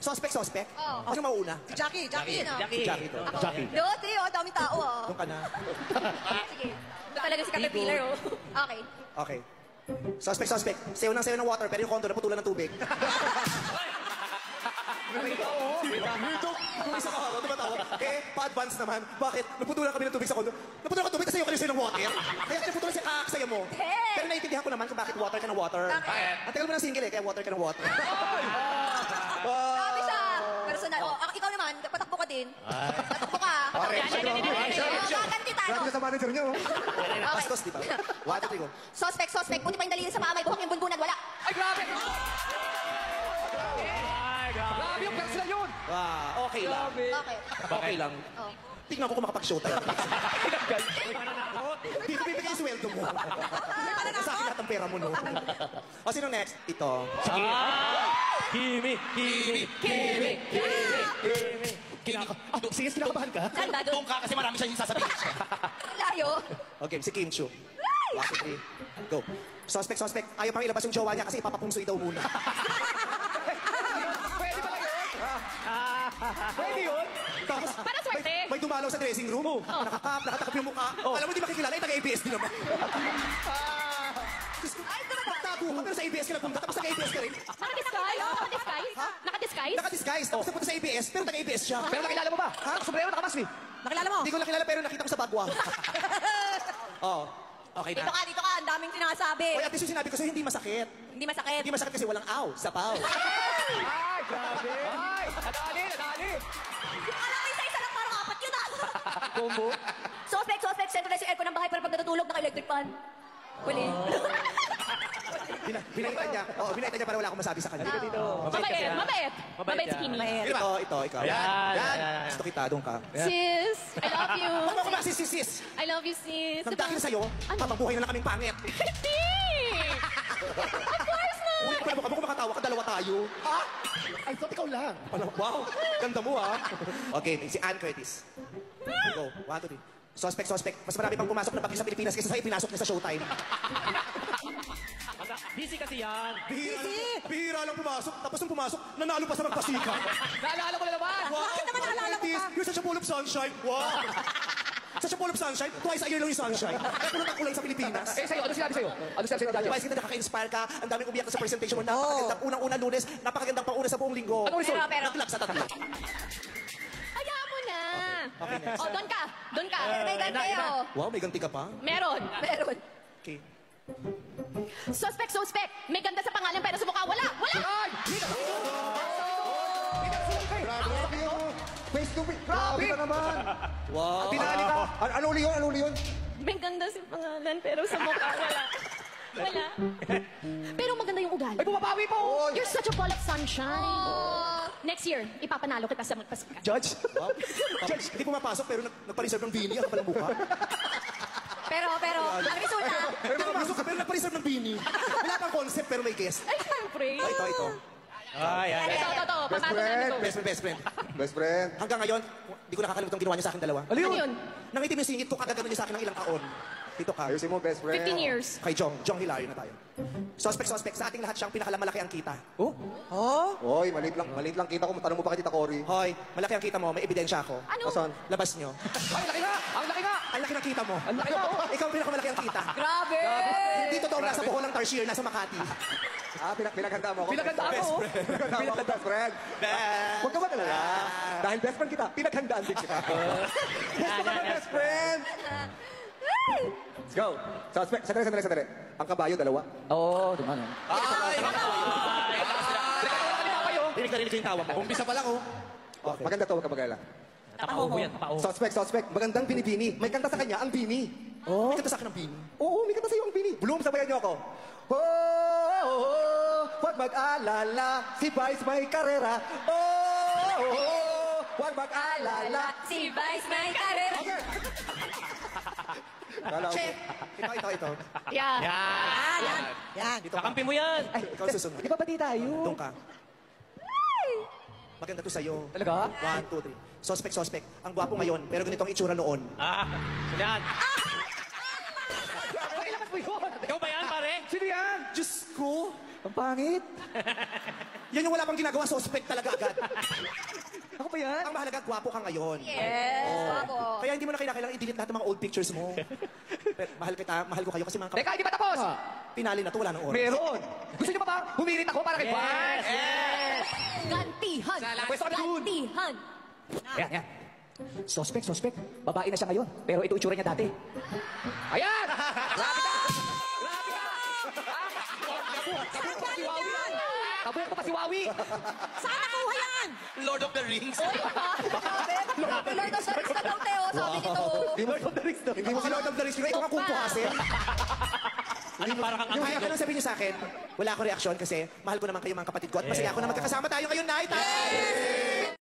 Suspect, suspect? Oo. Ano mauuna? Si Jackie, Jackie. Jackie to. Ako. Jackie. Doti, daming tao, Doon ka na. Sige. Ito talaga si Caterpillar, Okay. Okay. Suspect, suspect. Sayo ng water, pero yung condo naputulan ng tubig. Isa ka ako, tumatawa. Pa-advance naman. Bakit? Naputulan kami ng tubig sa condo. Naputulan ka tubig kasi yung sayo ng water. Kaya naputulan siya kakaksaya mo. Pero naiintindihan ko naman kung bakit water ka ng water. Ang tagal mo ng single kaya water ka ng water. Sabi siya. Personal. Ikaw naman, patakbo ka din. Patakbo ka. Gaganti tayo. Grabe ka sa manager niyo. Bastos, di ba? Water, trigo. Suspect, suspect. Buti pa yung daliri sa paa, may buhok yung bunbunan, wala. Ay, grabe! Grabe yung pers na yun! Okay lang. Okay. Okay lang. Oh. Tignan ko kung makapag-show tayo. Dito bibigay yung sweldo mo. Sa akin lahat ang pera mo, no? O, sino next? Ito. Kimi! Sige, kinakabahan ka? Saan ba doon? Doon ka kasi marami siya yung sasabihin. Layo. Okay, si Kim Chu. 1, 2, 3, go. Suspect, suspect. Ayaw pang ilabas yung jowa niya kasi ipapapungsoy daw muna. Pwede yun? Tapos, Para swerte. may dumalaw sa dressing room. Nakatakap yung mukha. Alam mo, di makikilala. Yung taga-ABS din naman. Nagtago ka, pero sa ABS ka nagpunta. Tapos taga-ABS ka rin. Naka-disguise? Naka-disguise? Naka-disguise? Naka-disguise. Tapos napunta sa ABS, pero taga-ABS siya. Pero nakilala mo ba? Ha? Sobrero, nakamasli. Nakilala mo? Hindi ko nakilala, pero nakita ko sa bagwa. Oo. Okay Dito na. ka, dito ka. Ang daming sinasabi. Oy, at least yung sinabi ko sa'yo, hindi masakit. Hindi masakit. Hindi masakit kasi walang aw, sapaw. Ay, grabe. Ay, nadali. Alam mo, isa-isa lang parang apat yun Combo. Suspect, centralize yung aircon ng bahay para pag natutulog, naka-electric fan. Huli. Binaitan niya. Oo, binaitan niya para wala akong masabi sa kanya. Mabait si Kimi. Ito. Ikaw. Yan. Gusto kita, doon ka. Sis, I love you. Huwag mo ako masisis. I love you, sis. Nang dahil sa'yo, papabuhay na lang kaming pangit. Hindi! Of course not! Uy, kapag mo makatawa ka, dalawa tayo. Ha? I thought ikaw lang. Wow, ganda mo ha. Okay, si Ann Curtis. Go, 1, 2, 3. Suspect. Mas marami pang pumasok na bagyo sa Pilipinas kaysa sa ipinasok niya sa Showtime. Busy kasi yan. Bihira lang pumasok. Tapos nung pumasok, nanalo pa sa magpasika. Naalala ko na naman. Wow, Bakit naman naalala mo pa? You're such a full of sunshine. Wow. Such a full of sunshine. Twice a year lang yung sunshine. Kaya pumunta ko lang sa Pilipinas. Sa'yo, ano sinabi sa'yo? Ano sinabi sa'yo? Twice kita nakaka-inspire ka. Ang daming umiyak sa presentation mo. Napakagandang unang-una Lunes. Napakagandang pang-una sa buong linggo. Ano result? Pero. Naglag sa tatlo. Ayaw mo na. Okay, next. Doon ka. May ganti, Wow, may ganti ka pa? Meron. Okay. Suspect. May ganda sa pangalan pero sa mukha, wala. Ay! Grabe yun. Face to face. Grabe ka naman. Wow. Tinali ka. Ano uli yun? May ganda sa pangalan pero sa mukha, wala. Pero maganda yung ugali. Ay, bumabawi po! You're such a ball of sunshine. Next year, ipapanalo kita sa magpasikat. Judge? Wow. Judge, hindi pumapasok pero nagpa-reserve ng bini. Ang kapalang mukha. Pero, ang resulta, Pero pumasok ka pero nagpa-reserve ng bini. Wala pang concept pero may guest. ay, syempre. Ito. Ito, Best pamata friend. namin to. Best friend. Best friend. Hanggang ngayon, hindi ko nakakalimutan ginawa niya sa akin dalawa. Ano Ano yun? Nangitim yung singit ko, kagagano niya sa akin ng ilang taon. Dito ka. Ayusin mo, best friend. 15 years. Kay Jong Hilario na tayo. Suspect. Sa ating lahat siyang pinakamalaki ang kita. Oy, maliit lang kita ko. Tanong mo pa kay Tita Cory. Hoy, malaki ang kita mo. May ebidensya ako. Ano? Asan? Labas nyo. Ay, laki nga! Ang laki nga! Ang laki ng kita mo. Ang laki nga, oh. Ikaw ang pinakamalaki ang kita. Grabe! Hindi totoo nasa Bohol ng Tarsier, nasa Makati. Pinaghanda mo ako. Pinaghanda ako, oh. Pinaghanda mo ako, best friend. Huwag ka mag-alala. Dahil best friend kita, pinaghandaan din kita. Gusto ka na, best friend. Let's go. Suspect, sandali. Ang kabayo, dalawa. Oo, dumano. Rinig ko yung tawa mo. Umpisa pa lang, oh. Okay. Maganda to, huwag ka mag-alala. Napauho yan, napauho. Suspect. Magandang binibini. May kanta sa kanya, ang bini. May kanta sa akin ng bini. Oo, may kanta sa'yo ang bini. Bloom, sabayan niyo ako. Huwag mag-alala, si Vice may karera. Huwag mag-alala. Si Vice may karera. Kala ko. Chef! Ito. Yan. Yan. Dito ka. Kakampi mo yan. Ikaw susunod. Di ba pati tayo? Doon ka. Maganda to sa'yo. Talaga? 1, 2, 3. Suspect. Ang gwapo ngayon, pero ganito ang itsura noon. Yan. Kailangan mo yun! Ikaw ba yan, pare? Sino yan? Diyos ko! Ang pangit. Yan yung wala pang ginagawa, suspect talaga agad. Ako ba yan? Ang mahalaga, gwapo ka ngayon. Yes, guwapo. Kaya hindi mo na kailangan i-delete lahat ng mga old pictures mo. Pero mahal ko kayo kasi mga Teka, hindi pa tapos! pinali na to, wala nang oras. Meron. Gusto niyo pa ba humirit ako para kay Vance? Gantihan. Pwesto kami dun. Gantihan. Yan, yan. Suspect. Babae na siya ngayon. Pero ito itsura niya dati. Ayan! Grabe ka! Tabuhan ko pa si Wawi! Saan nakuha yan? Lord of the Rings. Grabe. Lord of the Rings na daw, Teo. Sabi nito. Lord of the Rings daw. Hindi mo si Lord of the Rings, ikaw ang kukuhasin. Ano parang kang Yung kaya ka lang sabihin niyo sa akin, wala akong reaksyon kasi mahal ko naman kayo mga kapatid ko at masaya ako na magkakasama tayo ngayon, Night!